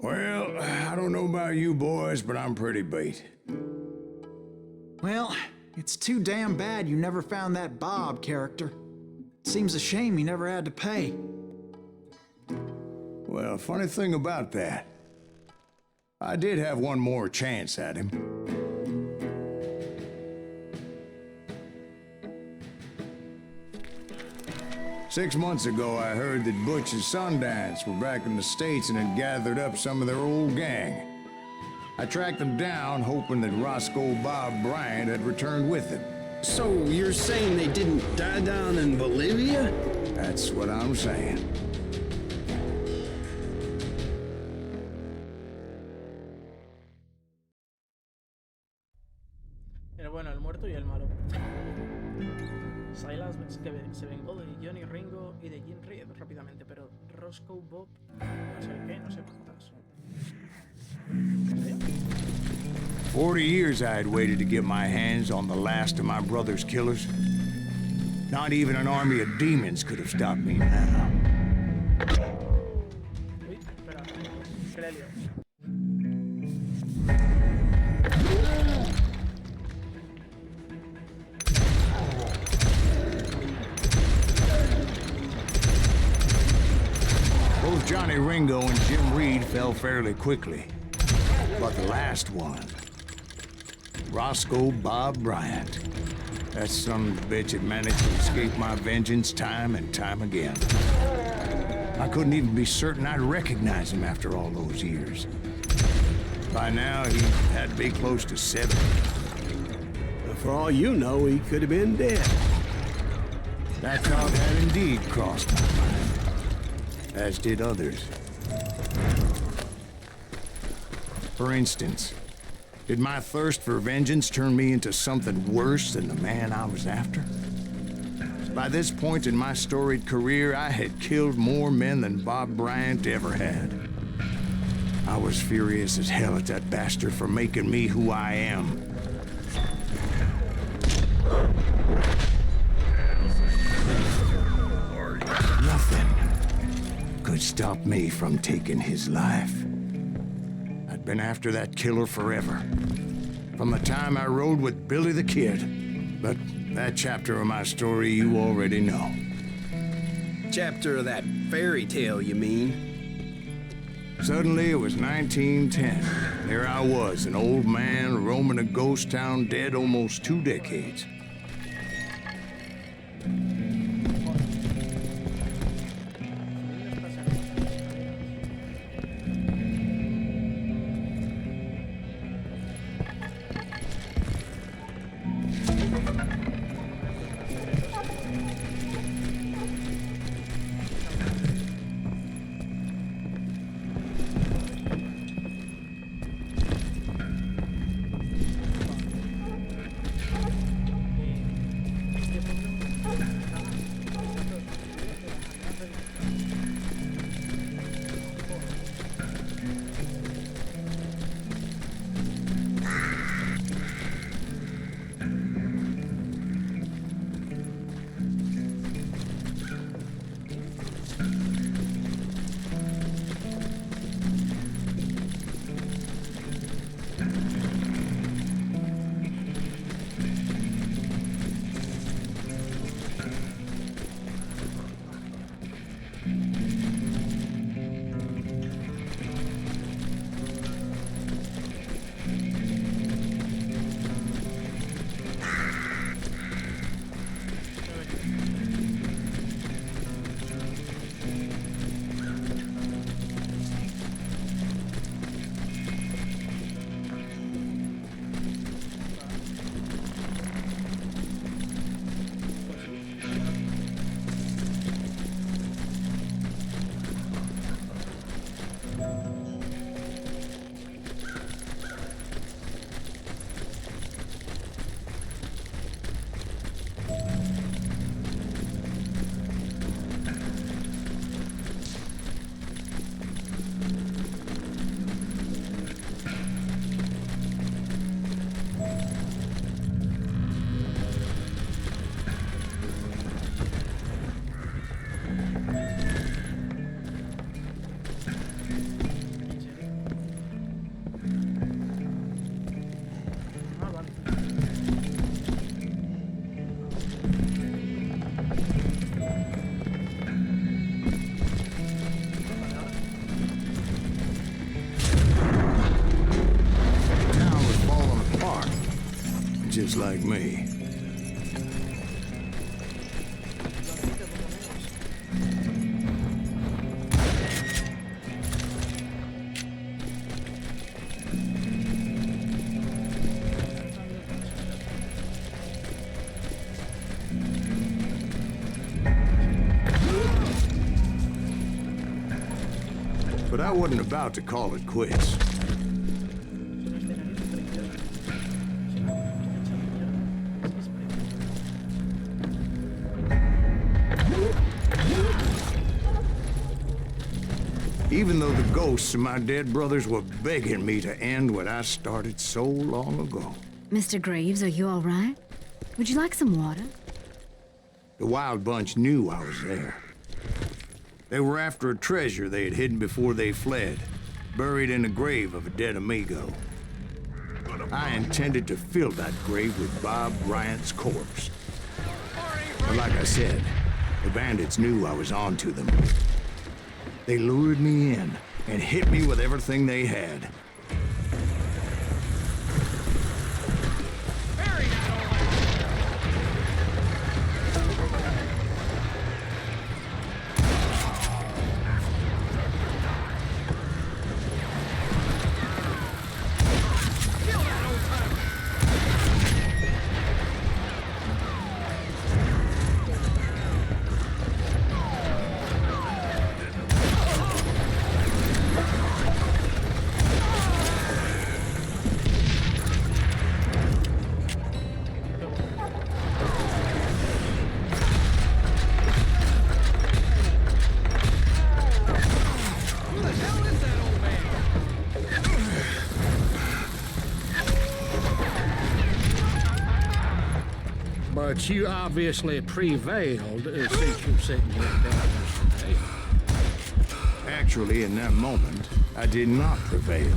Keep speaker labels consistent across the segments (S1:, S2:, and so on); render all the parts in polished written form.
S1: Well, I don't know about you boys, but I'm pretty beat.
S2: Well, it's too damn bad you never found that Bob character. Seems a shame he never had to pay.
S1: Well, funny thing about that, I did have one more chance at him. Six months ago, I heard that Butch and Sundance were back in the States and had gathered up some of their old gang. I tracked them down, hoping that Roscoe Bob Bryant had returned with them.
S3: So you're saying they didn't die down in Bolivia?
S1: That's what I'm saying.
S4: El bueno, el muerto y el malo. Silas se vengó de Johnny Ringo y de Jim Reed rápidamente, pero Roscoe Bob, no sé qué, no sé cuántas.
S1: 40 years I had waited to get my hands on the last of my brother's killers. Not even an army of demons could have stopped me now.
S4: Uy, espera, ¿qué le lío?
S1: Both Johnny Ringo and Jim Reed fell fairly quickly. But the last one, Roscoe Bob Bryant, that son of a bitch had managed to escape my vengeance time and time again. I couldn't even be certain I'd recognize him after all those years. By now, he had to be close to 70.
S3: For all you know, he could have been dead.
S1: That thought had indeed crossed my mind, as did others. For instance, did my thirst for vengeance turn me into something worse than the man I was after? By this point in my storied career, I had killed more men than Bob Bryant ever had. I was furious as hell at that bastard for making me who I am. Nothing could stop me from taking his life. I'd been after that killer forever. From the time I rode with Billy the Kid. But that chapter of my story you already know.
S3: Chapter of that fairy tale, you mean?
S1: Suddenly it was 1910. There I was, an old man roaming a ghost town dead almost 2 decades. guys like me. But I wasn't about to call it quits. Even though the ghosts of my dead brothers were begging me to end what I started so long ago.
S5: Mr. Graves, are you all right? Would you like some water?
S1: The Wild Bunch knew I was there. They were after a treasure they had hidden before they fled, buried in the grave of a dead amigo. I intended to fill that grave with Bob Bryant's corpse. But like I said, the bandits knew I was on to them. They lured me in and hit me with everything they had.
S6: But you obviously prevailed since you sent your down today.
S1: Actually, in that moment, I did not prevail.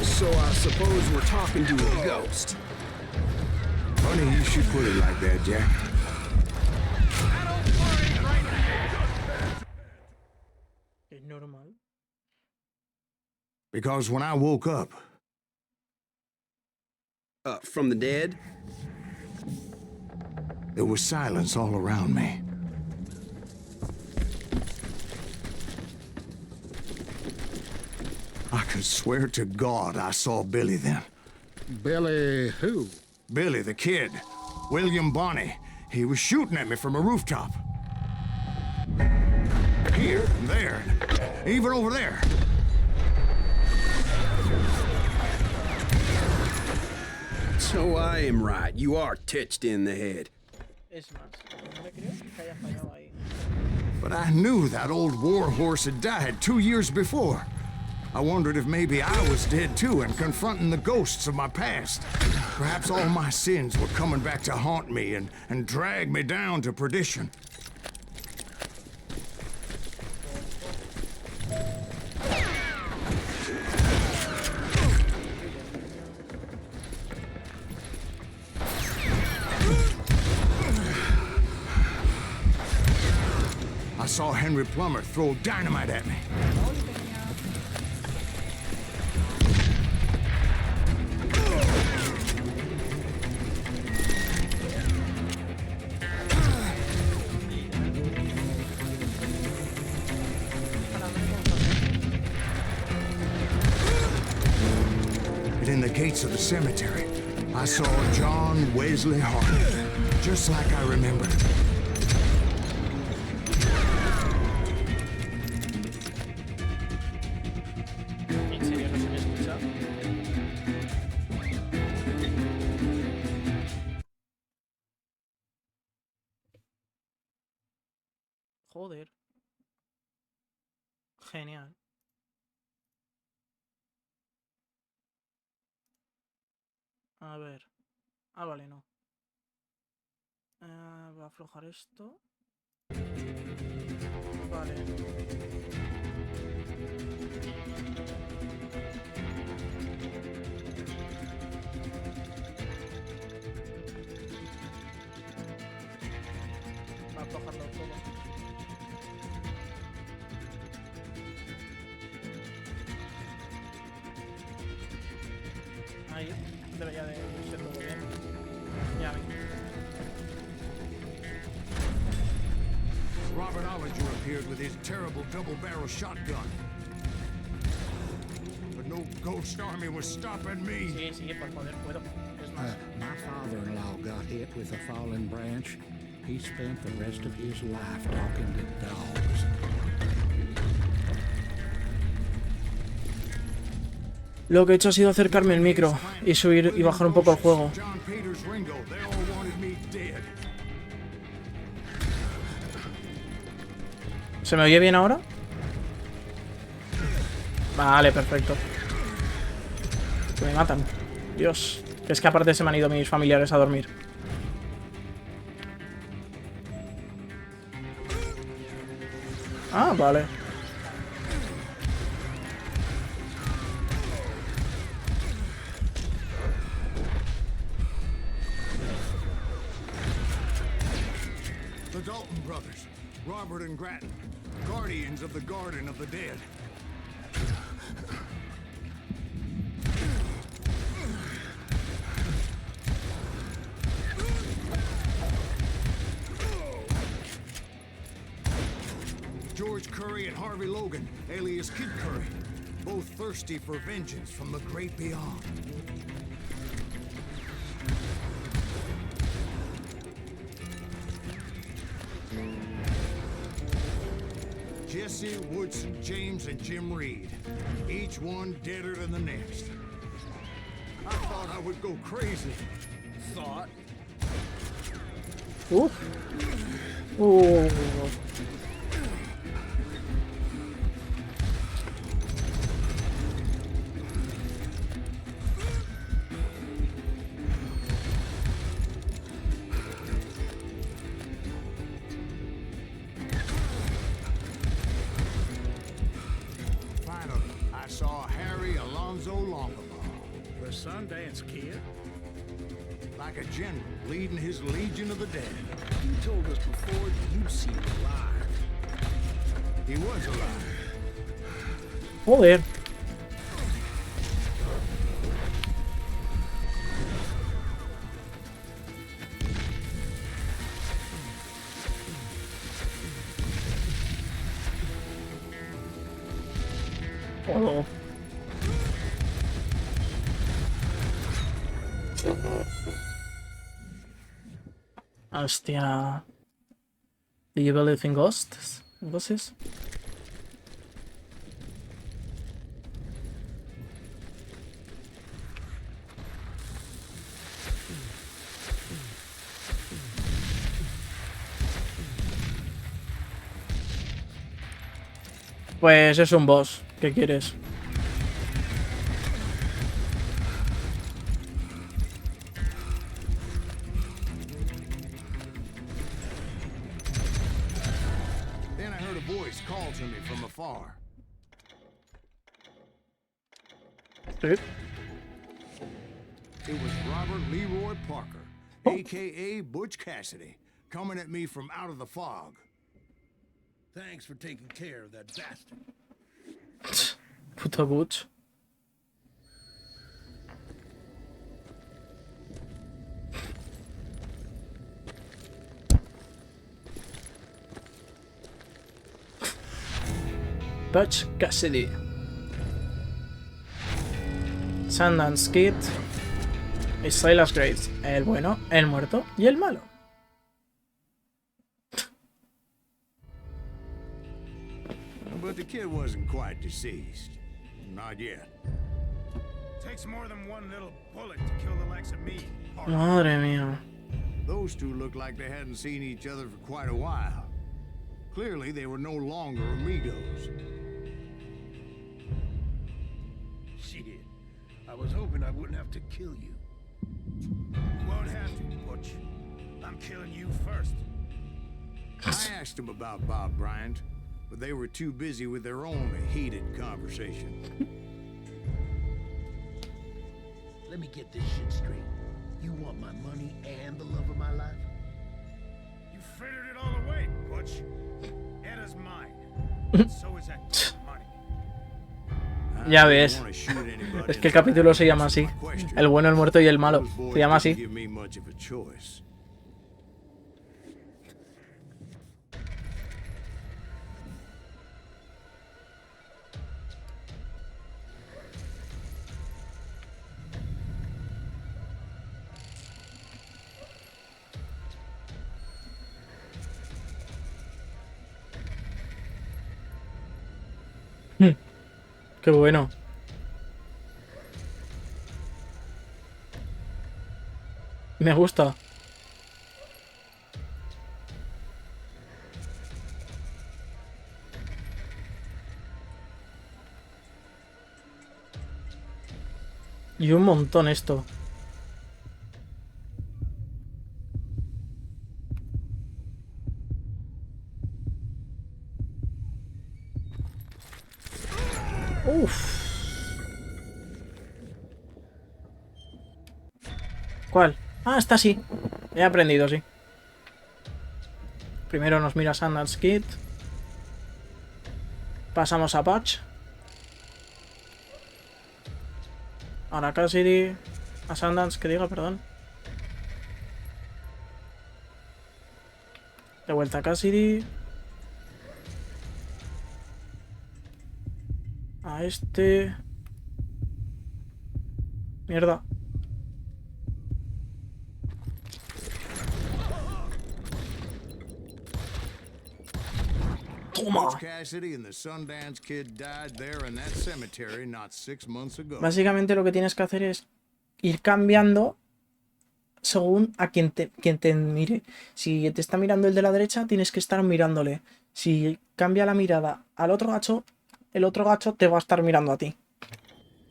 S3: So I suppose we're talking to a ghost.
S1: Funny you should put it like that, Jack.
S4: Es normal.
S1: Because when I woke up,
S3: From the dead?
S1: there was silence all around me. I could swear to God I saw Billy then.
S6: Billy who?
S1: Billy, the kid. William Bonney. He was shooting at me from a rooftop. Here, and there, even over there.
S3: So I am right. You are touched in the head.
S4: Es más, no me creo que haya fallado ahí.
S1: But I knew that old war horse had died 2 years before. I wondered if maybe I was dead too and confronting the ghosts of my past. Perhaps all my sins were coming back to haunt me and drag me down to perdition. I saw Henry Plummer throw dynamite at me. And in the gates of the cemetery, I saw John Wesley Hart, just like I remembered.
S4: ¿En serio no se me escucha? Joder. Genial. A ver. Ah, vale, no. Voy a aflojar esto. Vale. Va a aflojarlo todo. Ahí. debería de ser todo bien. Ya ven.
S1: Robert Ollinger appeared with his terrible double-barrel shotgun. But no Ghost Army was stopping me.
S4: Sí, sí, por poder puedo. Es más.
S6: My father-in-law got hit with a fallen branch. He spent the rest of his life talking to dogs.
S4: Lo que he hecho ha sido acercarme el micro y subir y bajar un poco el juego.
S1: John Peters, Ringo, they all wanted me dead.
S4: ¿Se me oye bien ahora? Vale, perfecto. Que me matan. Dios. Es que aparte se me han ido mis familiares a dormir. Ah, vale.
S1: The Dalton brothers, Robert and Grattan, guardians of the Garden of the Dead. George Curry and Harvey Logan, alias Kid Curry, both thirsty for vengeance from the great beyond. Jesse, Woodson, James, and Jim Reed, each one deader than the next. I thought I would go crazy. Thought? Finally, I saw Harry Alonzo Longabaugh,
S6: The Sundance Kid?
S1: like a general leading his legion of the dead.
S3: You told us before that you'd seen him alive.
S1: He was alive.
S4: Joder. Oh. Hostia. Do you believe in ghosts? Ghosts? Pues es un boss. ¿Qué quieres?
S1: Then I heard a voice call to me from afar.
S4: Sí.
S1: It was Robert Leroy Parker, a.k.a. Butch Cassidy, coming at me from out of the fog.
S3: Thanks for taking care of that bastard.
S4: Puto Butch. Butch Cassidy. Sundance Kid. Y Silas Graves. El bueno, el muerto y el malo.
S1: But the kid wasn't quite deceased. Not yet.
S7: Takes more than one little bullet to kill the likes of me.
S4: Madre mía.
S1: Those two looked like they hadn't seen each other for quite a while. Clearly, they were no longer amigos.
S3: Shit. I was hoping I wouldn't have to kill you.
S7: You won't have to, Butch. I'm killing you first.
S1: I asked them about Bob Bryant, but they were too busy with their own heated conversation.
S3: Let me get this shit straight. You want my money and the love of my life?
S7: You frittered it all away, Butch. Etta's mine. So is that money.
S4: Ya ves. Es que el capítulo se llama así. El bueno, el muerto y el malo. Se llama así. Qué bueno. Me gusta. Y un montón esto. Uf. ¿Cuál? Ah, está así. He aprendido, sí. Primero nos mira Sundance Kid. Pasamos a Patch. Ahora Cassidy. A Sundance, que diga, perdón. De vuelta a Cassidy. A este. Mierda. Toma. Básicamente lo que tienes que hacer es ir cambiando según a quien te mire. Si te está mirando el de la derecha, tienes que estar mirándole. Si cambia la mirada al otro gacho, el otro gacho te va a estar mirando a ti.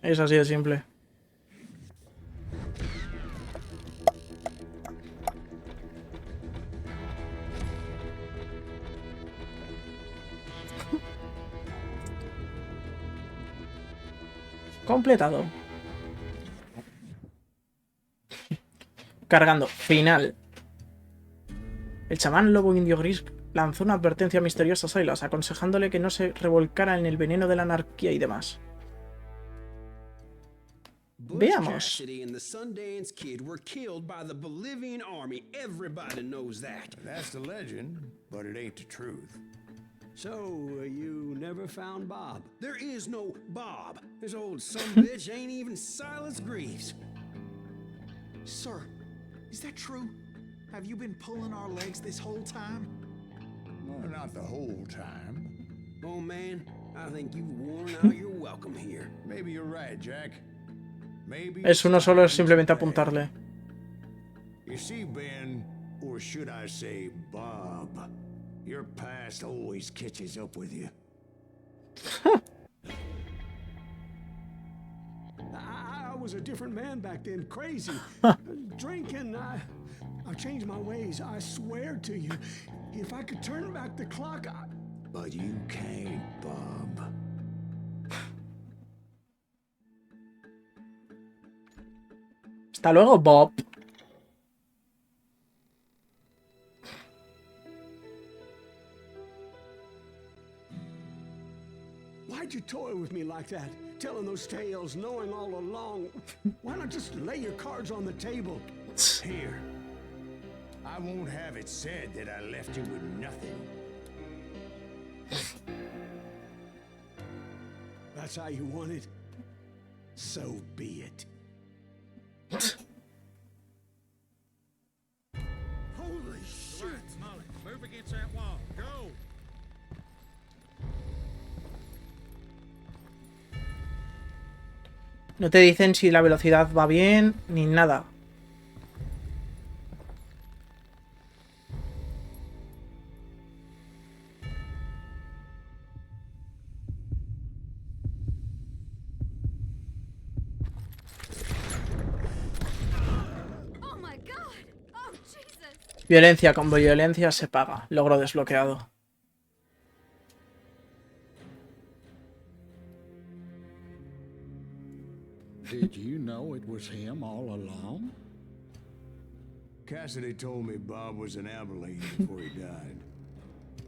S4: Es así de simple. Completado. Cargando. Final. El chamán lobo indio gris lanzó una advertencia misteriosa a Silas, aconsejándole que no se revolcara en el veneno de la anarquía y demás. Veamos.
S7: So, you never found Bob? There is no Bob. This old sumbitch ain't even Silas Greaves.
S2: Sir, is that true? Have you been pulling our legs this whole time?
S1: Well, not the whole time.
S7: Oh man, I think you've worn out your welcome here.
S1: Maybe you're right, Jack. Maybe
S4: Es uno solo, es simplemente apuntarle.
S1: You see, Ben, or should I say Bob, your past always catches up with you.
S7: I was a different man back then, crazy. Drinking, I changed my ways, I swear to you. If I could turn back the clock,
S1: But you can't, Bob.
S4: Hasta luego, Bob.
S7: Why'd you toy with me like that? Telling those tales, knowing all along. Why not just lay your cards on the table?
S1: Here. I won't have it said that I left you with nothing.
S7: That's how you want it? So be it. Holy shit!
S6: Molly, move against that wall. Go!
S4: No te dicen si la velocidad va bien ni nada.
S5: Oh my God! Oh Jesus!
S4: Violencia con violencia se paga. Logro desbloqueado.
S6: Did you know it was him all along?
S1: Cassidy told me Bob was in Abilene before he died.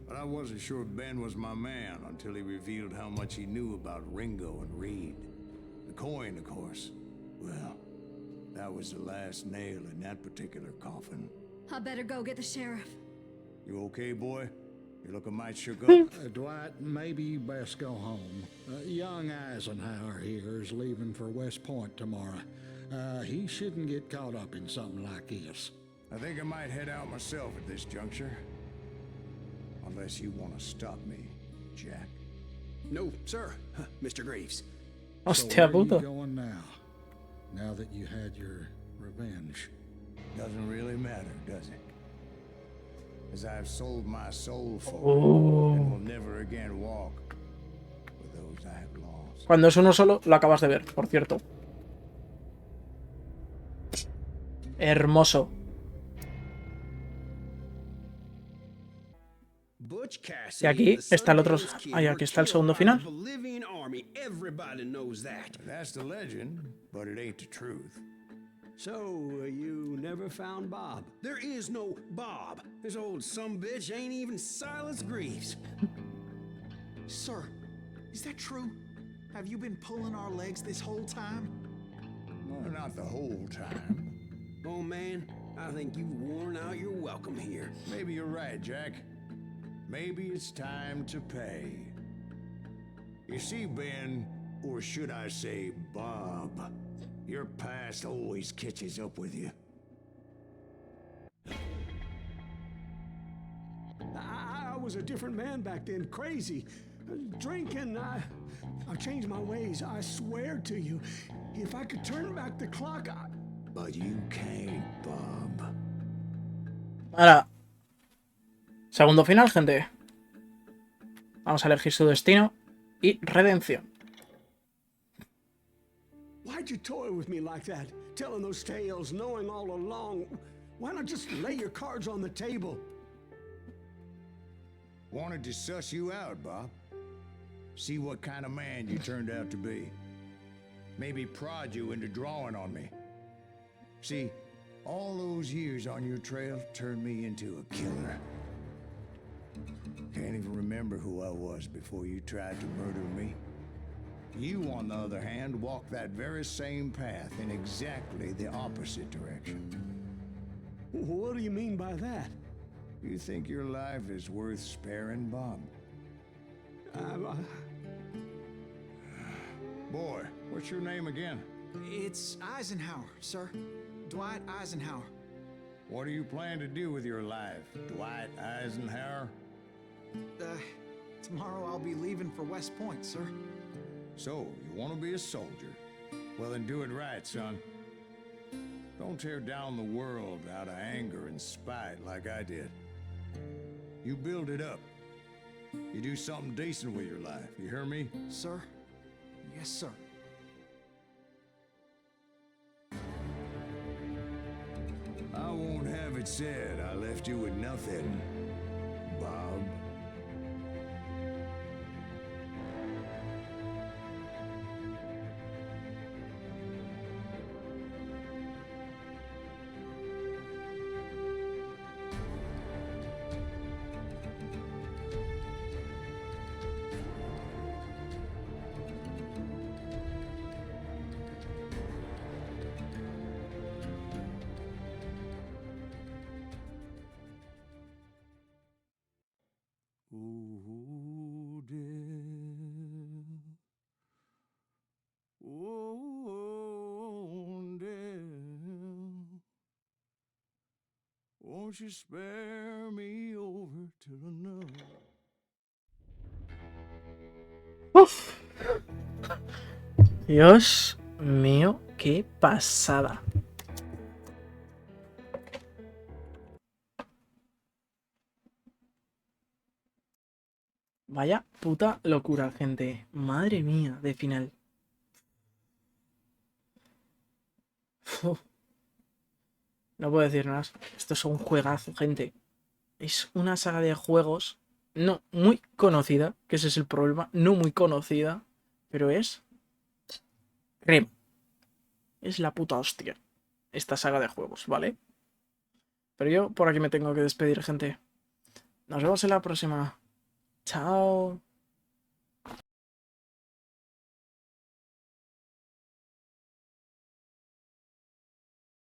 S1: But I wasn't sure Ben was my man until he revealed how much he knew about Ringo and Reed. The coin, of course. Well, that was the last nail in that particular coffin.
S5: I better go get the sheriff.
S1: You okay, boy? You're looking mighty shook up.
S6: Dwight, maybe you best go home. Young Eisenhower here is leaving for West Point tomorrow. He shouldn't get caught up in something like this.
S1: I think I might head out myself at this juncture. Unless you want to stop me, Jack.
S8: No, sir, Mr. Graves.
S6: So
S4: Hostia
S6: where are you
S4: puta.
S6: going now? Now that you had your revenge.
S1: Doesn't really matter, does it? As I've sold my soul for and will never again walk with those I have lost.
S4: Cuando es uno solo, lo acabas de ver, por cierto. Hermoso.
S8: Butch
S4: Y
S8: Cassidy
S4: aquí
S8: and the
S4: está el otro.
S8: Sundance Kid
S4: Ay,
S8: were
S4: aquí está el
S8: killed
S4: segundo
S8: by
S4: final.
S8: the Bolivian army. Everybody knows that.
S1: That's the legend, but it ain't the truth.
S7: So, you never found Bob?
S8: There is no Bob. This old sumbitch ain't even Silas Greaves.
S2: Sir, is that true? Have you been pulling our legs this whole time?
S1: Well, not the whole time.
S8: Oh man, I think you've worn out your welcome here.
S1: Maybe you're right, Jack. Maybe it's time to pay. You see, Ben, or should I say Bob, your past always catches up with you.
S7: I was a different man back then, crazy. Drinking, I've changed my ways, I swear to you. If I could turn back the clock,
S1: But you can't, Bob.
S4: Ahora. Segundo final, gente. Vamos a elegir su destino y redención.
S7: Why'd you toy with me like that? Telling those tales, knowing all along. Why not just lay your cards on the table?
S1: Wanted to suss you out, Bob. See what kind of man you turned out to be. Maybe prod you into drawing on me. See, all those years on your trail turned me into a killer. Can't even remember who I was before you tried to murder me. You, on the other hand, walked that very same path in exactly the opposite direction.
S7: What do you mean by that?
S1: You think your life is worth sparing, Bob? Boy, what's your name again?
S2: It's Eisenhower, sir. Dwight Eisenhower.
S1: What do you plan to do with your life, Dwight Eisenhower?
S2: Tomorrow I'll be leaving for West Point, sir.
S1: So, you want to be a soldier? Well, then do it right, son. Don't tear down the world out of anger and spite like I did. You build it up. You do something decent with your life, you hear me?
S2: Sir? Yes, sir.
S1: I won't have it said I left you with nothing, Bob. Oh, dear. Oh, dear. Won't you spare me over till another?
S4: Uf. Dios mío, qué pasada. Vaya puta locura, gente. Madre mía, de final. Uf. No puedo decir nada. Esto es un juegazo, gente. Es una saga de juegos no muy conocida, que ese es el problema. No muy conocida, pero es crema. Es la puta hostia esta saga de juegos, ¿vale? Pero yo por aquí me tengo que despedir, gente. Nos vemos en la próxima. Chao.